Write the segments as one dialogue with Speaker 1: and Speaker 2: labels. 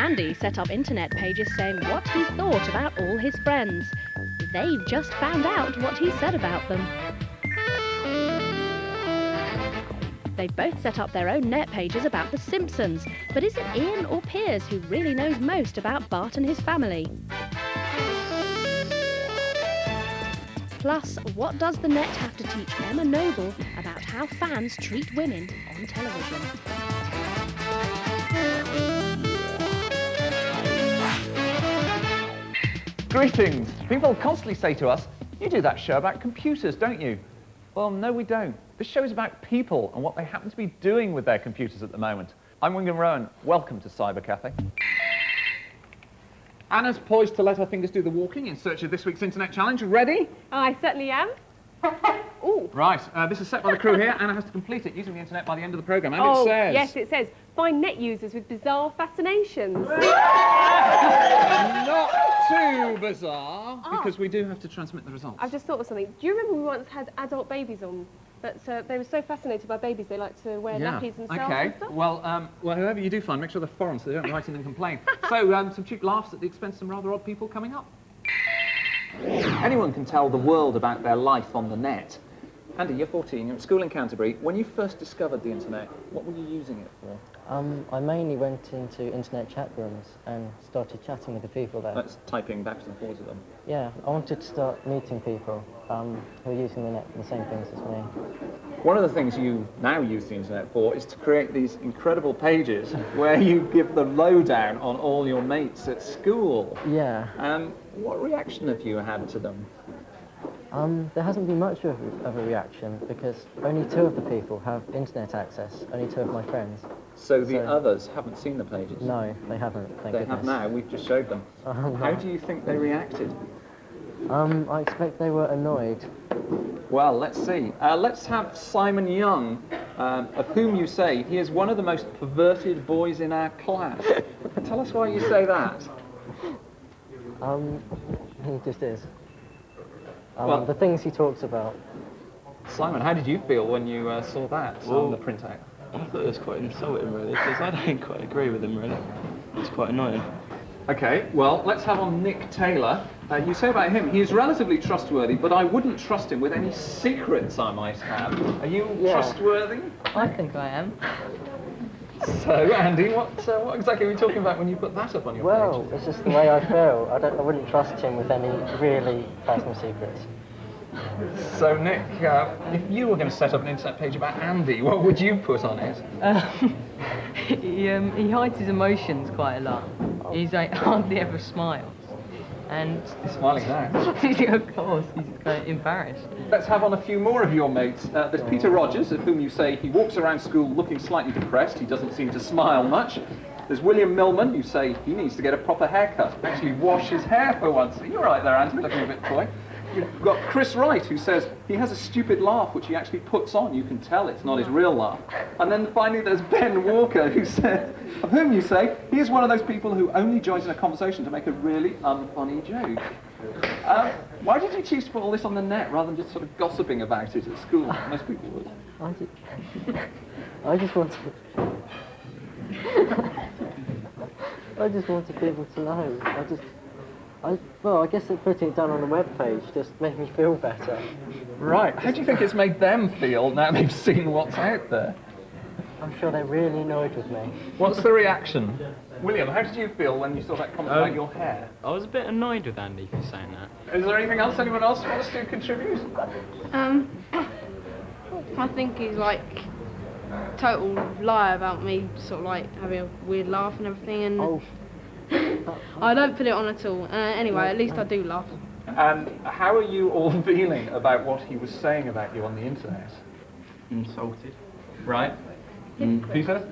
Speaker 1: Andy set up internet pages saying what he thought about all his friends. They've just found out what he said about them. They've both set up their own net pages about the Simpsons, but is it Ian or Piers who really knows most about Bart and his family? Plus, what does the net have to teach Emma Noble about how fans treat women on television?
Speaker 2: Greetings! People constantly say to us, you do that show about computers, don't you? Well, no we don't. This show is about people and what they happen to be doing with their computers at the moment. I'm Wigan Rowan. Welcome to Cyber.Cafe. Anna's poised to let her fingers do the walking in search of this week's Internet Challenge. Ready?
Speaker 3: I certainly am. Ooh.
Speaker 2: Right, this is set by the crew here. Anna has to complete it using the internet by the end of the programme. And
Speaker 3: Oh,
Speaker 2: it says...
Speaker 3: yes, it says, find net users with bizarre fascinations.
Speaker 2: Not too bizarre, because we do have to transmit the results.
Speaker 3: I've just thought of something. Do you remember we once had adult babies on? That they were so fascinated by babies, they like to wear nappies themselves and stuff?
Speaker 2: Well, whoever you do find, make sure they're foreign so they don't write in and complain. So, some cheap laughs at the expense of some rather odd people coming up. Anyone can tell the world about their life on the net. Andy, you're 14, you're at school in Canterbury. When you first discovered the internet, what were you using it for?
Speaker 4: I mainly went into internet chat rooms and started chatting with the people there.
Speaker 2: That's typing backwards and forwards at them.
Speaker 4: Yeah, I wanted to start meeting people who are using the net for the same things as me.
Speaker 2: One of the things you now use the internet for is to create these incredible pages where you give the lowdown on all your mates at school.
Speaker 4: Yeah.
Speaker 2: What reaction have you had to them?
Speaker 4: There hasn't been much of a reaction because only 2 of the people have internet access, only 2 of my friends.
Speaker 2: So the others haven't seen the pages?
Speaker 4: No, they haven't, thank goodness.
Speaker 2: They have now, we've just showed them. How do you think they reacted?
Speaker 4: I expect they were annoyed.
Speaker 2: Well, let's see. Let's have Simon Young, of whom you say he is one of the most perverted boys in our class. Tell us why you say that.
Speaker 4: He just is.
Speaker 2: Well,
Speaker 4: the things he talks about.
Speaker 2: Simon, how did you feel when you saw that on the printout?
Speaker 5: I thought it was quite insulting, really, because I don't quite agree with him, really. It's quite annoying.
Speaker 2: Okay, well, let's have on Nick Taylor. You say about him, he is relatively trustworthy, but I wouldn't trust him with any secrets I might have. Are you trustworthy?
Speaker 6: I think I am.
Speaker 2: So, Andy, what exactly are we talking about when you put that up on your page?
Speaker 4: Well, it's just the way I feel. I wouldn't trust him with any really personal secrets.
Speaker 2: So, Nick, if you were going to set up an internet page about Andy, what would you put on it?
Speaker 6: He hides his emotions quite a lot. He's like hardly ever smiles. And
Speaker 2: He's smiling now.
Speaker 6: of course, he's kind of embarrassed.
Speaker 2: Let's have on a few more of your mates. There's Peter Rogers, of whom you say he walks around school looking slightly depressed. He doesn't seem to smile much. There's William Millman, you say he needs to get a proper haircut. Actually wash his hair for once. Are you all right there, Andy? Looking a bit coy. You've got Chris Wright, who says he has a stupid laugh which he actually puts on. You can tell it's not his real laugh. And then finally there's Ben Walker, who said, of whom you say he is one of those people who only joins in a conversation to make a really unfunny joke. Why did you choose to put all this on the net rather than just sort of gossiping about it at school? Most people would.
Speaker 4: I just wanted people to know. I guess that putting it down on the webpage just made me feel better.
Speaker 2: Right. How do you think it's made them feel now they've seen what's out there?
Speaker 4: I'm sure they're really annoyed with me.
Speaker 2: What's the reaction? William, how did you feel when you saw that comment about your hair?
Speaker 5: I was a bit annoyed with Andy for saying that.
Speaker 2: Is there anything else anyone else wants to contribute?
Speaker 7: I think he's like total lie about me, sort of like having a weird laugh and everything, and I don't put it on at all. Anyway, at least I do laugh.
Speaker 2: And how are you all feeling about what he was saying about you on the internet?
Speaker 5: Insulted.
Speaker 2: Right. Peter?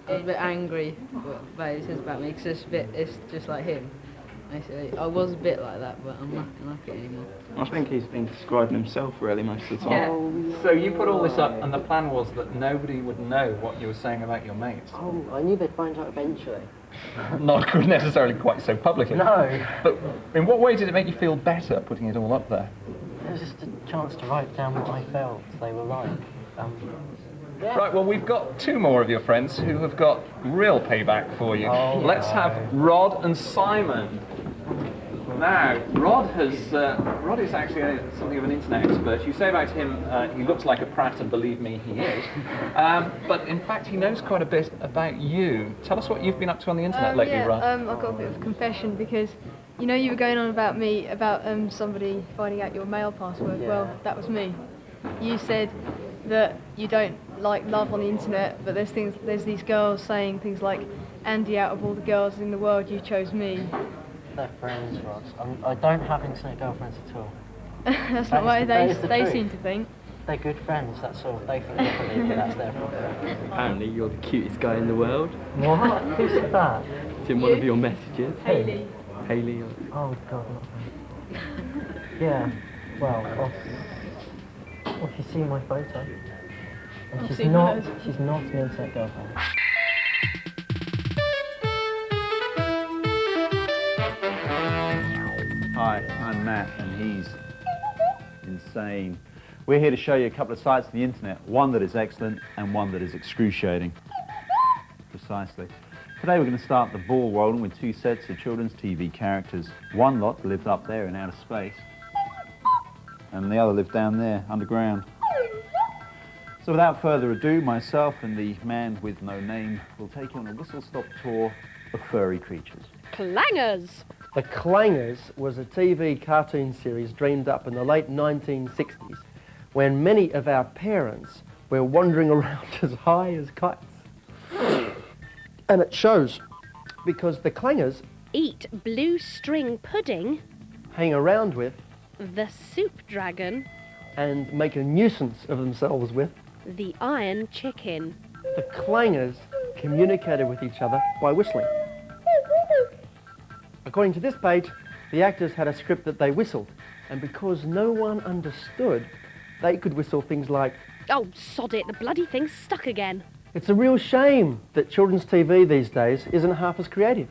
Speaker 7: I was a bit angry about what he says about me, because it's just like him. I was a bit like that, but I'm not like it anymore.
Speaker 5: I think he's been describing himself really most of the time.
Speaker 7: Yeah.
Speaker 2: So you put all this up and the plan was that nobody would know what you were saying about your mates?
Speaker 4: Oh, I knew they'd find out eventually.
Speaker 2: Not necessarily quite so publicly.
Speaker 4: No.
Speaker 2: But in what way did it make you feel better putting it all up there?
Speaker 4: It was just a chance to write down what I felt they were like.
Speaker 2: Right, well, we've got two more of your friends who have got real payback for you. Let's have Rod and Simon. Now, Rod is actually something of an internet expert. You say about him, he looks like a prat, and believe me, he is. But in fact, he knows quite a bit about you. Tell us what you've been up to on the internet lately, Rod.
Speaker 8: I've got a bit of a confession because, you know, you were going on about me, about somebody finding out your mail password.
Speaker 4: Yeah.
Speaker 8: Well, that was me. You said that you don't like love on the internet, but there's these girls saying things like, Andy, out of all the girls in the world, you chose me.
Speaker 4: They're friends, Ross. I don't have internet girlfriends at all.
Speaker 8: That's not what they seem to think.
Speaker 4: They're good friends, that's all. They think differently, but that's their problem.
Speaker 5: Apparently you're the cutest guy in the world.
Speaker 4: What? Who said that?
Speaker 5: It's in one of your messages.
Speaker 8: Hayley.
Speaker 5: Hayley.
Speaker 4: Oh, God, not me. Yeah, well, if you see my photo. And she's not an internet girlfriend.
Speaker 9: Hi, I'm Matt, and he's insane. We're here to show you a couple of sites on the internet, one that is excellent and one that is excruciating. Precisely. Today we're going to start the ball rolling with two sets of children's TV characters. One lot lived up there in outer space, and the other lived down there, underground. So without further ado, myself and the man with no name will take you on a whistle-stop tour of furry creatures.
Speaker 1: Clangers!
Speaker 10: The Clangers was a TV cartoon series dreamed up in the late 1960s when many of our parents were wandering around as high as kites. And it shows, because the Clangers
Speaker 1: Eat blue string pudding,
Speaker 10: hang around with
Speaker 1: the soup dragon,
Speaker 10: and make a nuisance of themselves with.
Speaker 1: the iron chicken.
Speaker 10: The Clangers communicated with each other by whistling. According to this page, the actors had a script that they whistled, and because no one understood, they could whistle things like,
Speaker 1: Oh, sod it, the bloody thing's stuck again.
Speaker 10: it's a real shame that children's TV these days isn't half as creative,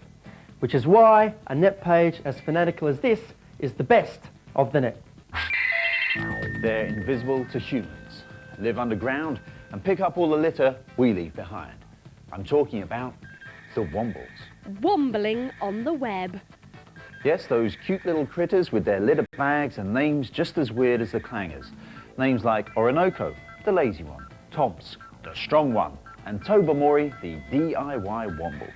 Speaker 10: which is why a net page as fanatical as this is the best of the net.
Speaker 9: They're invisible to humans, live underground, and pick up all the litter we leave behind. I'm talking about the Wombles.
Speaker 1: Wombling on the web.
Speaker 9: Yes, those cute little critters with their litter bags and names just as weird as the Clangers. Names like Orinoco, the lazy one, Tomsk, the strong one, and Tobamori, the DIY Womble.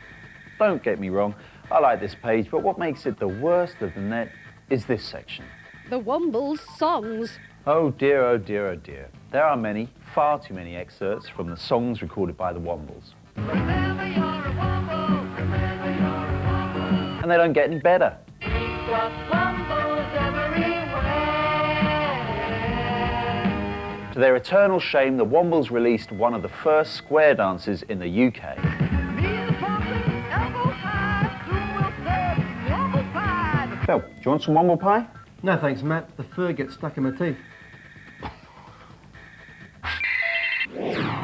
Speaker 9: Don't get me wrong, I like this page, but what makes it the worst of the net is this section.
Speaker 1: The Womble's songs.
Speaker 9: Oh dear, oh dear, oh dear. There are many, far too many excerpts from the songs recorded by the Wombles. And they don't get any better. To their eternal shame, the Wombles released one of the first square dances in the UK. Phil, do you want some Womble pie?
Speaker 10: No thanks, Matt. The fur gets stuck in my teeth.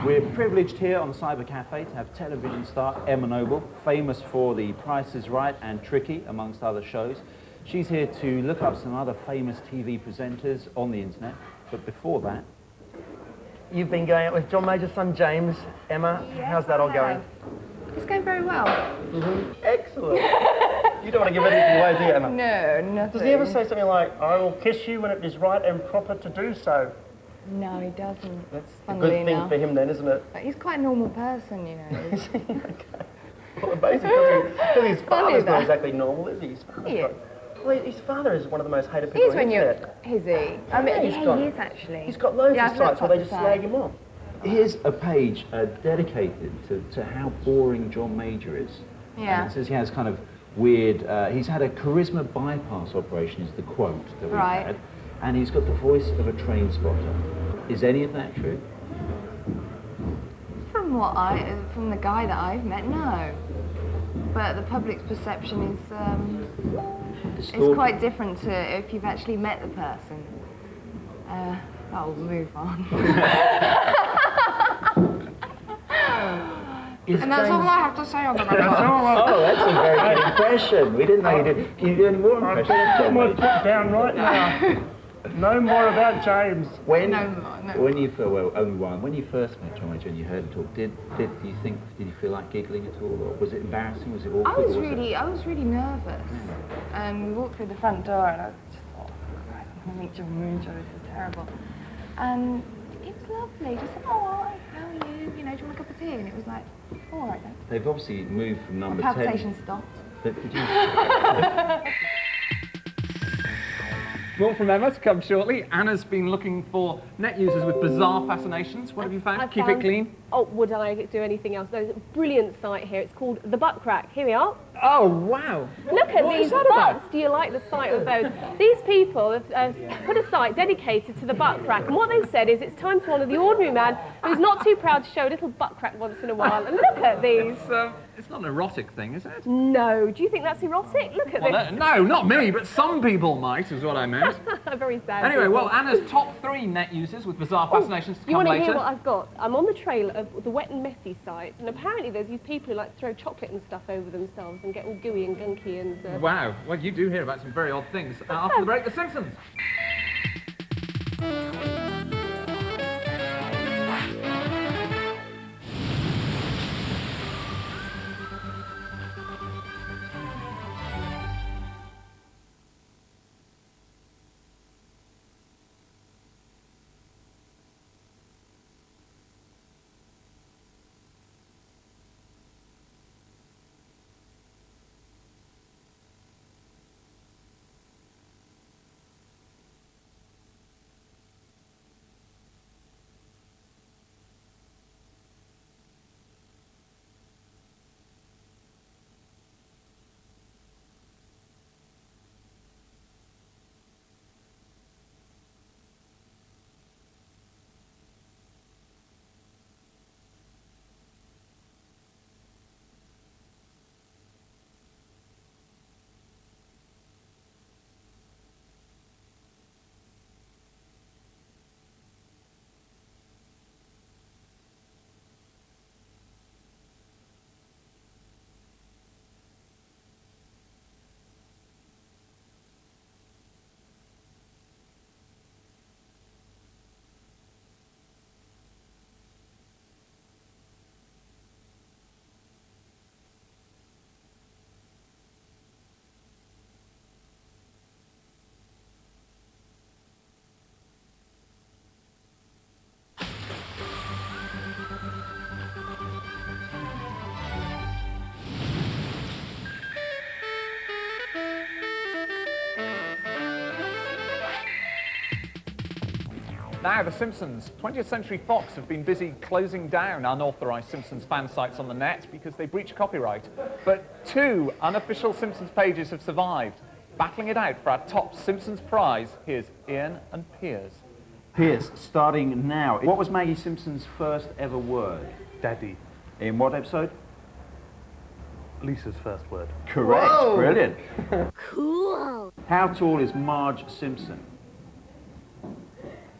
Speaker 9: We're privileged here on Cyber.Cafe to have television star Emma Noble, famous for The Price is Right and Tricky, amongst other shows. She's here to look up some other famous TV presenters on the internet, but before that...
Speaker 10: You've been going out with John Major's son James. Emma, how's that all going?
Speaker 11: It's going very well.
Speaker 10: Excellent. You don't want to give anything away, do you, Emma?
Speaker 11: No, nothing.
Speaker 10: Does he ever say something like, I will kiss you when it is right and proper to do so?
Speaker 11: No, he doesn't.
Speaker 10: That's a
Speaker 11: Funnily
Speaker 10: good thing
Speaker 11: enough.
Speaker 10: for him then, isn't it?
Speaker 11: But he's quite a normal person, you know.
Speaker 10: Okay. Well, basically, because his father's not exactly normal, is he? His father's
Speaker 11: He
Speaker 10: not-
Speaker 11: is.
Speaker 10: Well, his father is one of the most hated people
Speaker 11: He's
Speaker 10: on
Speaker 11: when
Speaker 10: the
Speaker 11: you're...
Speaker 10: internet.
Speaker 11: Is he? I mean,
Speaker 10: he's
Speaker 11: yeah,
Speaker 10: got-
Speaker 11: he is actually.
Speaker 10: He's got loads
Speaker 11: Yeah,
Speaker 10: of
Speaker 11: I've read
Speaker 10: sites where they
Speaker 11: what
Speaker 10: just
Speaker 11: to
Speaker 10: slag
Speaker 11: say.
Speaker 10: him off.
Speaker 9: Here's a page dedicated to how boring John Major is.
Speaker 11: Yeah.
Speaker 9: And it says he has kind of weird, he's had a charisma bypass operation is the quote that we've
Speaker 11: Right.
Speaker 9: had. And he's got the voice of a train spotter. Is any of that true?
Speaker 11: From the guy that I've met, no. But the public's perception is quite different to if you've actually met the person. I'll move on. And that's all I have to say on the matter.
Speaker 9: Oh, that's a very good impression. We didn't know you did. Can you do any more impressions?
Speaker 10: Put down right now. No more about James.
Speaker 9: When,
Speaker 11: No more, no
Speaker 9: when you well, only one. When you first met George and you heard him talk, did you feel like giggling at all, or was it embarrassing? Was it awkward?
Speaker 11: I was really nervous. We walked through the front door and I just thought, oh, Christ, I'm gonna meet John Moonjo, this is terrible. And it was lovely. Just said, oh, how are you? You know, do you want a cup of tea? And it was like, all right then.
Speaker 9: They've obviously moved from number 10.
Speaker 11: Palpitations stopped.
Speaker 2: More from Emma to come shortly. Anna's been looking for net users with bizarre fascinations. What have you found? Keep it clean.
Speaker 3: Oh, would I do anything else? There's a brilliant site here. It's called The Butt Crack. Here we are.
Speaker 2: Oh, wow.
Speaker 3: Look at
Speaker 2: What
Speaker 3: these
Speaker 2: is that
Speaker 3: butts.
Speaker 2: about?
Speaker 3: Do you like the sight of those? These people have put a site dedicated to the butt crack, and what they've said is it's time to honour the ordinary man who's not too proud to show a little butt crack once in a while. And look at these.
Speaker 2: It's not an erotic thing, is it?
Speaker 3: No. Do you think that's erotic? Look at this.
Speaker 2: No, not me, but some people might, is what I meant.
Speaker 3: Very sad.
Speaker 2: Anyway, well, Anna's top 3 net users with bizarre fascinations to
Speaker 3: You
Speaker 2: come
Speaker 3: want to
Speaker 2: later.
Speaker 3: hear what I've got? I'm on the trail of the Wet and Messy site, and apparently there's these people who like to throw chocolate and stuff over themselves and get all gooey and gunky and...
Speaker 2: Wow, well, you do hear about some very odd things. After the break, The Simpsons. Now, The Simpsons. 20th Century Fox have been busy closing down unauthorised Simpsons fan sites on the net because they breach copyright. But 2 unofficial Simpsons pages have survived. Battling it out for our top Simpsons prize, here's Ian and Piers.
Speaker 9: Piers, starting now. What was Maggie Simpson's first ever word?
Speaker 10: Daddy.
Speaker 9: In what episode?
Speaker 10: Lisa's first word.
Speaker 9: Correct.
Speaker 10: Whoa.
Speaker 9: Brilliant.
Speaker 1: Cool.
Speaker 9: How tall is Marge Simpson?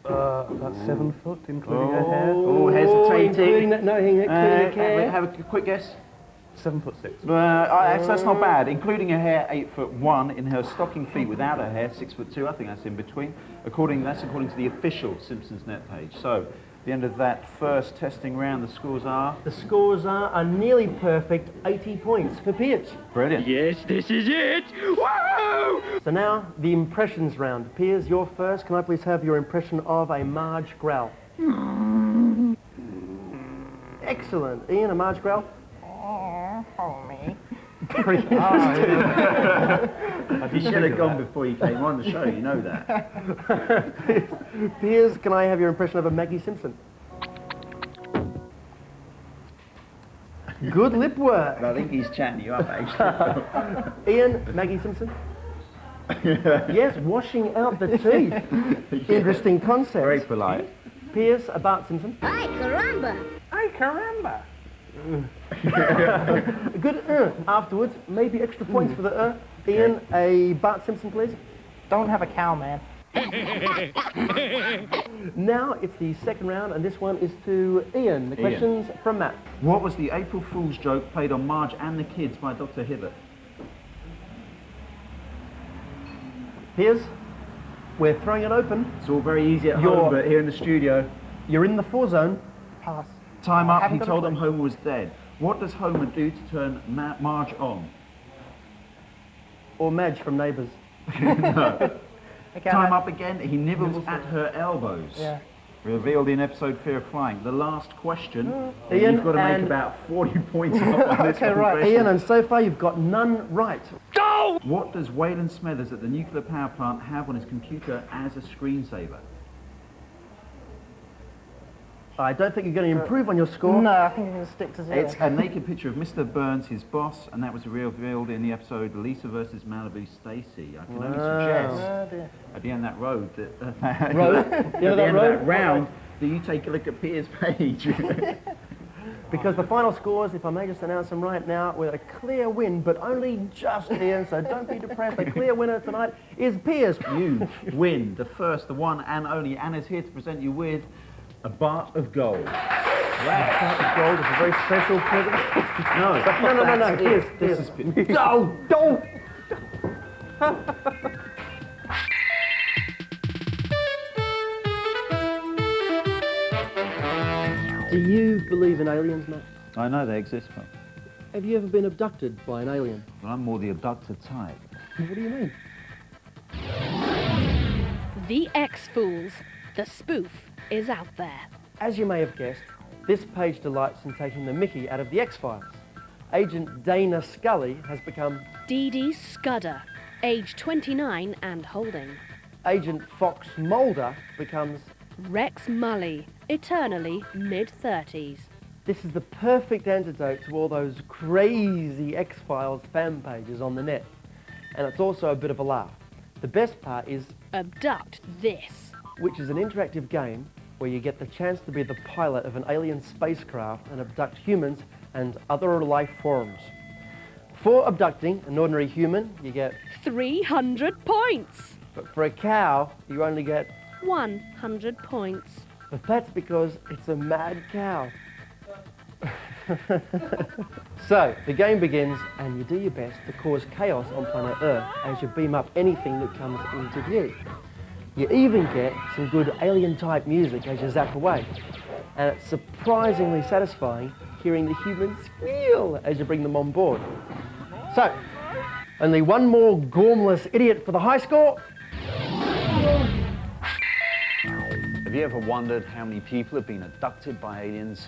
Speaker 10: About 7 foot, including her hair.
Speaker 9: Oh, hesitating.
Speaker 10: Including that, no, including hair.
Speaker 9: Have a quick guess.
Speaker 10: 7'6".
Speaker 9: That's not bad. Including her hair, 8'1", in her stocking feet without her hair, 6'2". I think that's in between. That's according to the official Simpsons net page. So, at the end of that first testing round, the scores are?
Speaker 10: The scores are nearly perfect, 80 points for Piers.
Speaker 9: Brilliant.
Speaker 12: Yes, this is it. Whoa!
Speaker 10: So now, the impressions round. Piers, you're first. Can I please have your impression of a Marge growl? Excellent. Ian, a Marge growl?
Speaker 11: Homie.
Speaker 10: Very interesting.
Speaker 9: You should have gone before you came on the show, you know that.
Speaker 10: Piers, can I have your impression of a Maggie Simpson? Good lip work.
Speaker 9: I think he's chatting you up, actually.
Speaker 10: Ian, Maggie Simpson? Yes, washing out the teeth. Interesting concept.
Speaker 9: Very polite.
Speaker 10: Piers, a Bart Simpson?
Speaker 1: Ay, caramba.
Speaker 2: Ay, caramba.
Speaker 10: A good afterwards, maybe extra points for the Ian, a Bart Simpson, please.
Speaker 4: Don't have a cow, man.
Speaker 10: Now it's the second round, and this one is to Ian. The questions from Matt.
Speaker 9: What was the April Fool's joke played on Marge and the Kids by Dr. Hibbert?
Speaker 10: Piers? We're throwing it open.
Speaker 9: It's all very easy at
Speaker 10: You're-
Speaker 9: home, but here in the studio.
Speaker 10: You're in the 4 zone. Pass.
Speaker 9: Time
Speaker 10: I
Speaker 9: up,
Speaker 10: haven't
Speaker 9: he
Speaker 10: got a
Speaker 9: told them
Speaker 10: clue.
Speaker 9: Homer was dead. What does Homer do to turn Marge on?
Speaker 10: Or Madge from Neighbours.
Speaker 9: No.
Speaker 10: Okay,
Speaker 9: Time up again, he nibbles at her elbows.
Speaker 10: Yeah.
Speaker 9: Revealed in episode Fear of Flying. The last question,
Speaker 10: Ian,
Speaker 9: you've got to make
Speaker 10: and-
Speaker 9: about 40 points on this
Speaker 10: Okay,
Speaker 9: one
Speaker 10: right,
Speaker 9: question.
Speaker 10: Ian, and so far you've got none right.
Speaker 12: Go!
Speaker 9: What does Wayland Smethers at the nuclear power plant have on his computer as a screensaver?
Speaker 10: I don't think you're going to improve on your score.
Speaker 4: No, I think you're going to stick to 0.
Speaker 9: It's a naked picture of Mr. Burns, his boss, and that was revealed in the episode Lisa versus Malibu Stacy. I can only suggest
Speaker 4: Oh, dear.
Speaker 9: at the end of that road that
Speaker 10: Road?
Speaker 9: at
Speaker 10: The end
Speaker 9: the
Speaker 10: of that
Speaker 9: end of
Speaker 10: road?
Speaker 9: that round that you take a look at Peter's page.
Speaker 10: Because the final scores, if I may just announce them right now, with a clear win, but only just Ian, so don't be depressed. The clear winner tonight is Piers.
Speaker 9: You win the first, the one and only. Anna's here to present you with a Bart of Gold.
Speaker 10: Wow. Gold is a very special present.
Speaker 9: No,
Speaker 10: No. Piers.
Speaker 9: This is
Speaker 10: No, don't! Do you believe in aliens, Matt?
Speaker 9: I know they exist, but
Speaker 10: Have you ever been abducted by an alien?
Speaker 9: I'm more the abductor type.
Speaker 10: What do you mean?
Speaker 1: The X-Fools. The spoof is out there.
Speaker 10: As you may have guessed, this page delights in taking the mickey out of the X-Files. Agent Dana Scully has become
Speaker 1: Dee Dee Scudder, age 29 and holding.
Speaker 10: Agent Fox Mulder becomes
Speaker 1: Rex Mully, eternally mid-30s.
Speaker 10: This is the perfect antidote to all those crazy X-Files fan pages on the net. And it's also a bit of a laugh. The best part is
Speaker 1: Abduct This.
Speaker 10: which is an interactive game where you get the chance to be the pilot of an alien spacecraft and abduct humans and other life forms. For abducting an ordinary human, you get,
Speaker 1: 300 points.
Speaker 10: but for a cow, you only get,
Speaker 1: 100 points.
Speaker 10: but that's because it's a mad cow. So, the game begins, and you do your best to cause chaos on planet Earth as you beam up anything that comes into view. You even get some good alien-type music as you zap away. And it's surprisingly satisfying hearing the humans squeal as you bring them on board. So, only one more gormless idiot for the high score.
Speaker 9: Have you ever wondered how many people have been abducted by aliens?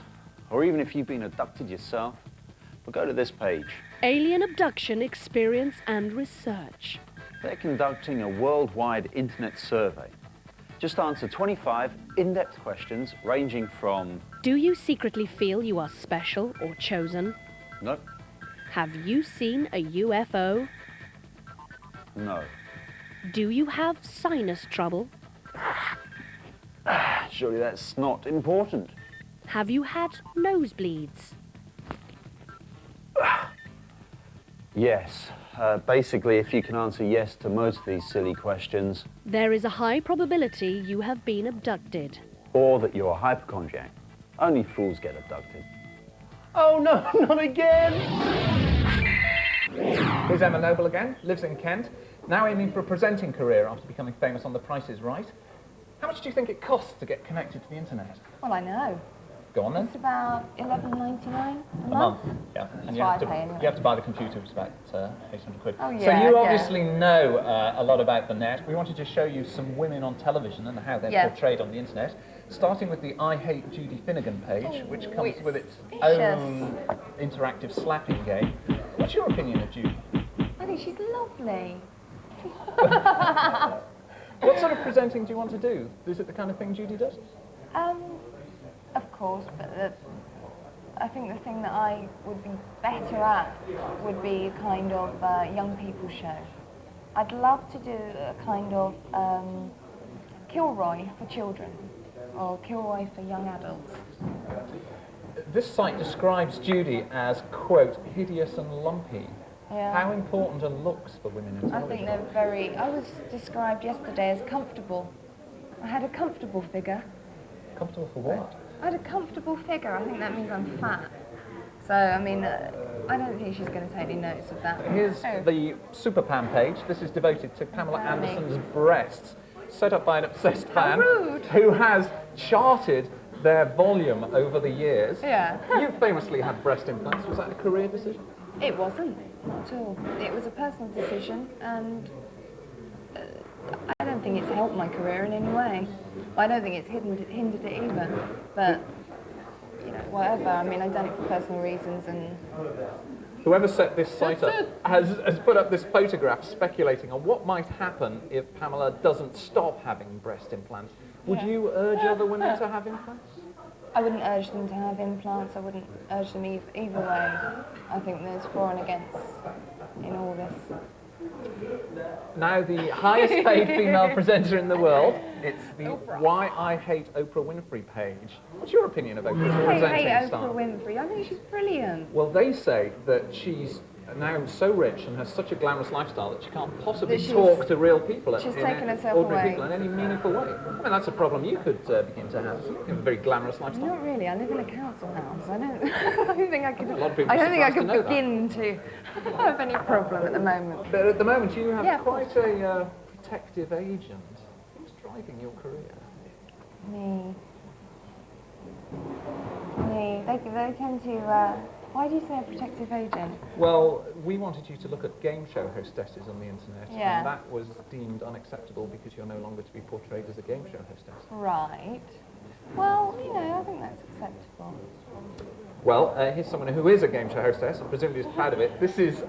Speaker 9: Or even if you've been abducted yourself? Well, go to this page.
Speaker 1: Alien Abduction Experience and Research.
Speaker 9: They're conducting a worldwide internet survey. Just answer 25 in-depth questions ranging from...
Speaker 1: Do you secretly feel you are special or chosen?
Speaker 9: No,
Speaker 1: Have you seen a UFO?
Speaker 9: no.
Speaker 1: Do you have sinus trouble?
Speaker 9: Surely that's not important.
Speaker 1: Have you had nosebleeds?
Speaker 9: Yes. Basically, if you can answer yes to most of these silly questions,
Speaker 1: There is a high probability you have been abducted.
Speaker 9: or that you're a hypochondriac. Only fools get abducted.
Speaker 10: Oh no, not again!
Speaker 2: Here's Emma Noble again, lives in Kent, now aiming for a presenting career after becoming famous on The Price is Right. How much do you think it costs to get connected to the internet?
Speaker 11: Well, I know.
Speaker 2: Go on then.
Speaker 11: It's about $11.99
Speaker 2: A month, yeah.
Speaker 11: That's
Speaker 2: And
Speaker 11: what I pay anyway.
Speaker 2: you have to buy the computer, it's about 800 quid.
Speaker 11: Oh,
Speaker 2: So
Speaker 11: yeah,
Speaker 2: you
Speaker 11: yeah.
Speaker 2: obviously know a lot about the net. We wanted to show you some women on television and how they're
Speaker 11: Yeah.
Speaker 2: portrayed on the internet, starting with the I Hate Judy Finnegan page, which comes
Speaker 11: it's
Speaker 2: with its
Speaker 11: vicious.
Speaker 2: own interactive slapping game. What's your opinion of Judy?
Speaker 11: I think she's lovely.
Speaker 2: What sort of presenting do you want to do? Is it the kind of thing Judy does?
Speaker 11: Of course, but I think the thing that I would be better at would be a kind of young people show. I'd love to do a kind of Kilroy for children, or Kilroy for young adults.
Speaker 2: This site describes Judy as, quote, hideous and lumpy.
Speaker 11: Yeah.
Speaker 2: How important are looks for women in
Speaker 11: I
Speaker 2: television?
Speaker 11: think they're very... I was described yesterday as comfortable. I had a comfortable figure.
Speaker 2: Comfortable for what?
Speaker 11: I had a comfortable figure. I think that means I'm fat. So, I mean, I don't think she's going to take any notice of that.
Speaker 2: Here's
Speaker 11: Oh.
Speaker 2: the Superpan page. This is devoted to Pamela
Speaker 11: Pammy.
Speaker 2: Anderson's breasts. set up by an obsessed fan
Speaker 7: rude.
Speaker 2: who has charted their volume over the years.
Speaker 7: Yeah.
Speaker 2: You famously had breast implants. Was that a career decision?
Speaker 7: It wasn't, not at all. It was a personal decision, and I don't think it's helped my career in any way. I don't think it's hindered it either. But, you know, whatever. I mean, I've done it for personal reasons, and...
Speaker 2: Whoever set this site up has put up this photograph speculating on what might happen if Pamela doesn't stop having breast implants. Would you urge other women to have implants?
Speaker 11: I wouldn't urge them to have implants. I wouldn't urge them either way. I think there's for and against in all this.
Speaker 2: Now, the highest paid female presenter in the world, it's the Why I Hate Oprah Winfrey page. What's your opinion of Oprah's
Speaker 11: I
Speaker 2: presenting
Speaker 11: hate
Speaker 2: style?
Speaker 11: Oprah Winfrey. I think she's brilliant.
Speaker 2: Well, they say that she's now so rich and has such a glamorous lifestyle that she can't possibly talk to real people,
Speaker 11: she's taken herself
Speaker 2: ordinary
Speaker 11: away.
Speaker 2: people in any meaningful way. I mean, that's a problem you could begin to have. You have a very glamorous lifestyle.
Speaker 11: Not really. I live in a council house. I don't. I don't think I could.
Speaker 2: A lot of people
Speaker 11: I don't think I
Speaker 2: surprised to
Speaker 11: could
Speaker 2: know that.
Speaker 11: begin to have any problem at the moment.
Speaker 2: But at the moment, you have
Speaker 11: Yeah,
Speaker 2: quite a protective agent. Who's driving your career?
Speaker 11: Me. They tend to. Why do you say a protective agent?
Speaker 2: Well, we wanted you to look at game show hostesses on the internet,
Speaker 11: Yeah.
Speaker 2: and that was deemed unacceptable because you're no longer to be portrayed as a game show hostess.
Speaker 11: Right. Well, you know, I think that's acceptable.
Speaker 2: Well, here's someone who is a game show hostess, and presumably is proud of it. This is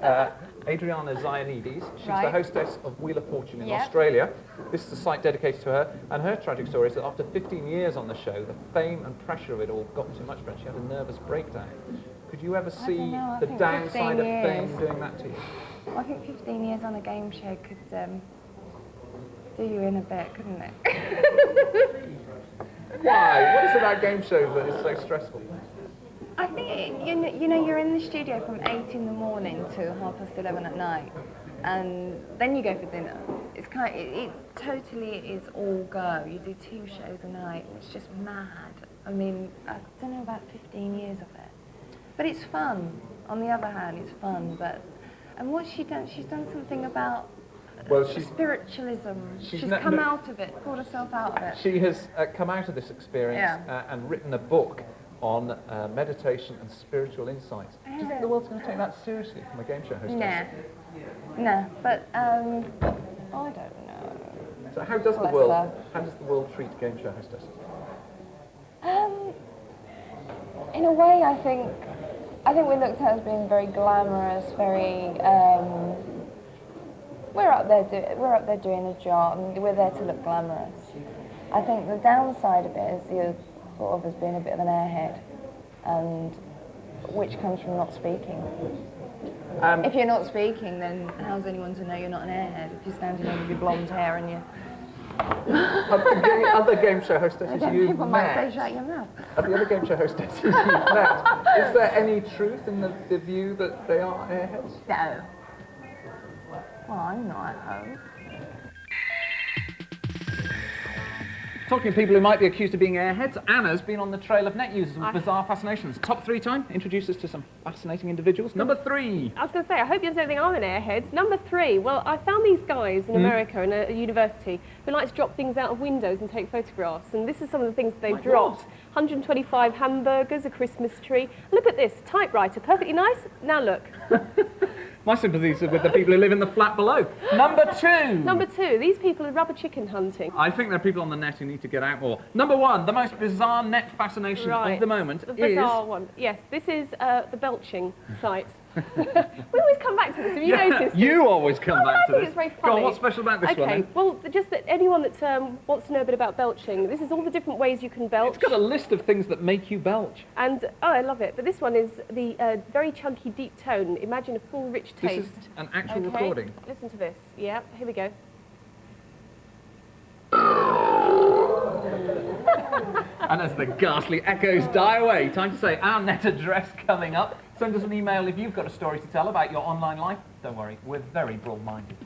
Speaker 2: Adriana Zianides. She's the
Speaker 11: Right.
Speaker 2: hostess of Wheel of Fortune in
Speaker 11: Yep.
Speaker 2: Australia. This is a site dedicated to her, and her tragic story is that after 15 years on the show, the fame and pressure of it all got too much for her, and she had a nervous breakdown. Could you ever see
Speaker 11: don't know, I
Speaker 2: the
Speaker 11: think
Speaker 2: downside
Speaker 11: 15
Speaker 2: of fame
Speaker 11: years.
Speaker 2: doing that to you?
Speaker 11: I think 15 years on a game show could do you in a bit, couldn't it?
Speaker 2: Why? What is it about game shows that is so stressful?
Speaker 11: I think you know you're in the studio from 8 in the morning to 11:30 at night, and then you go for dinner. It's it totally is all go. You do 2 shows a night. It's just mad. I mean, I don't know about 15 years of it, but it's fun. On the other hand, it's fun. And what's she done? She's done something about spiritualism. She's come out of it, pulled herself out of it.
Speaker 2: She has come out of this experience and written a book on meditation and spiritual insights. Do you think the world's going to take that seriously from a game show hostess?
Speaker 11: Nah, but I don't know.
Speaker 2: So how does the world treat game show hostesses?
Speaker 11: In a way, I think we're looked at as being very glamorous, very. We're up there doing a job, and we're there to look glamorous. I think the downside of it is you're thought of as being a bit of an airhead, and which comes from not speaking. If you're not speaking, then how's anyone to know you're not an airhead? If you're standing there with your blonde hair and you.
Speaker 2: Other game show hostesses you've
Speaker 11: people might
Speaker 2: met.
Speaker 11: say, shut your mouth.
Speaker 2: Of the other game show hostesses you've met, is there any truth in the view that they are airheads?
Speaker 11: No. Well, I'm not at home.
Speaker 2: Talking of people who might be accused of being airheads, Anna's been on the trail of net users with bizarre fascinations. Top 3 time, introduce us to some fascinating individuals. Number 3.
Speaker 3: I was going to say, I hope you don't think I'm an airhead. Number 3, well, I found these guys in America in a university who like to drop things out of windows and take photographs. And this is some of the things that they've dropped. 125 hamburgers, a Christmas tree. Look at this, typewriter, perfectly nice. Now look.
Speaker 2: My sympathies are with the people who live in the flat below. Number 2.
Speaker 3: Number 2, these people are rubber chicken hunting.
Speaker 2: I think there are people on the net who need to get out more. Number 1, the most bizarre net fascination of the moment
Speaker 3: the bizarre one. Yes, this is the belching site. We always come back to this, have you noticed?
Speaker 2: You always come back to this.
Speaker 3: I think it's very funny.
Speaker 2: Go on, what's special about this one?
Speaker 3: Okay,
Speaker 2: Then?
Speaker 3: well, just that anyone that wants to know a bit about belching, this is all the different ways you can belch.
Speaker 2: It's got a list of things that make you belch.
Speaker 3: And, oh, I love it. But this one is the very chunky, deep tone. Imagine a full, rich taste.
Speaker 2: This is an actual recording.
Speaker 3: Listen to this. Yeah, here we go.
Speaker 2: And as the ghastly echoes die away, time to say our net address coming up. Send us an email if you've got a story to tell about your online life. Don't worry, we're very broad-minded.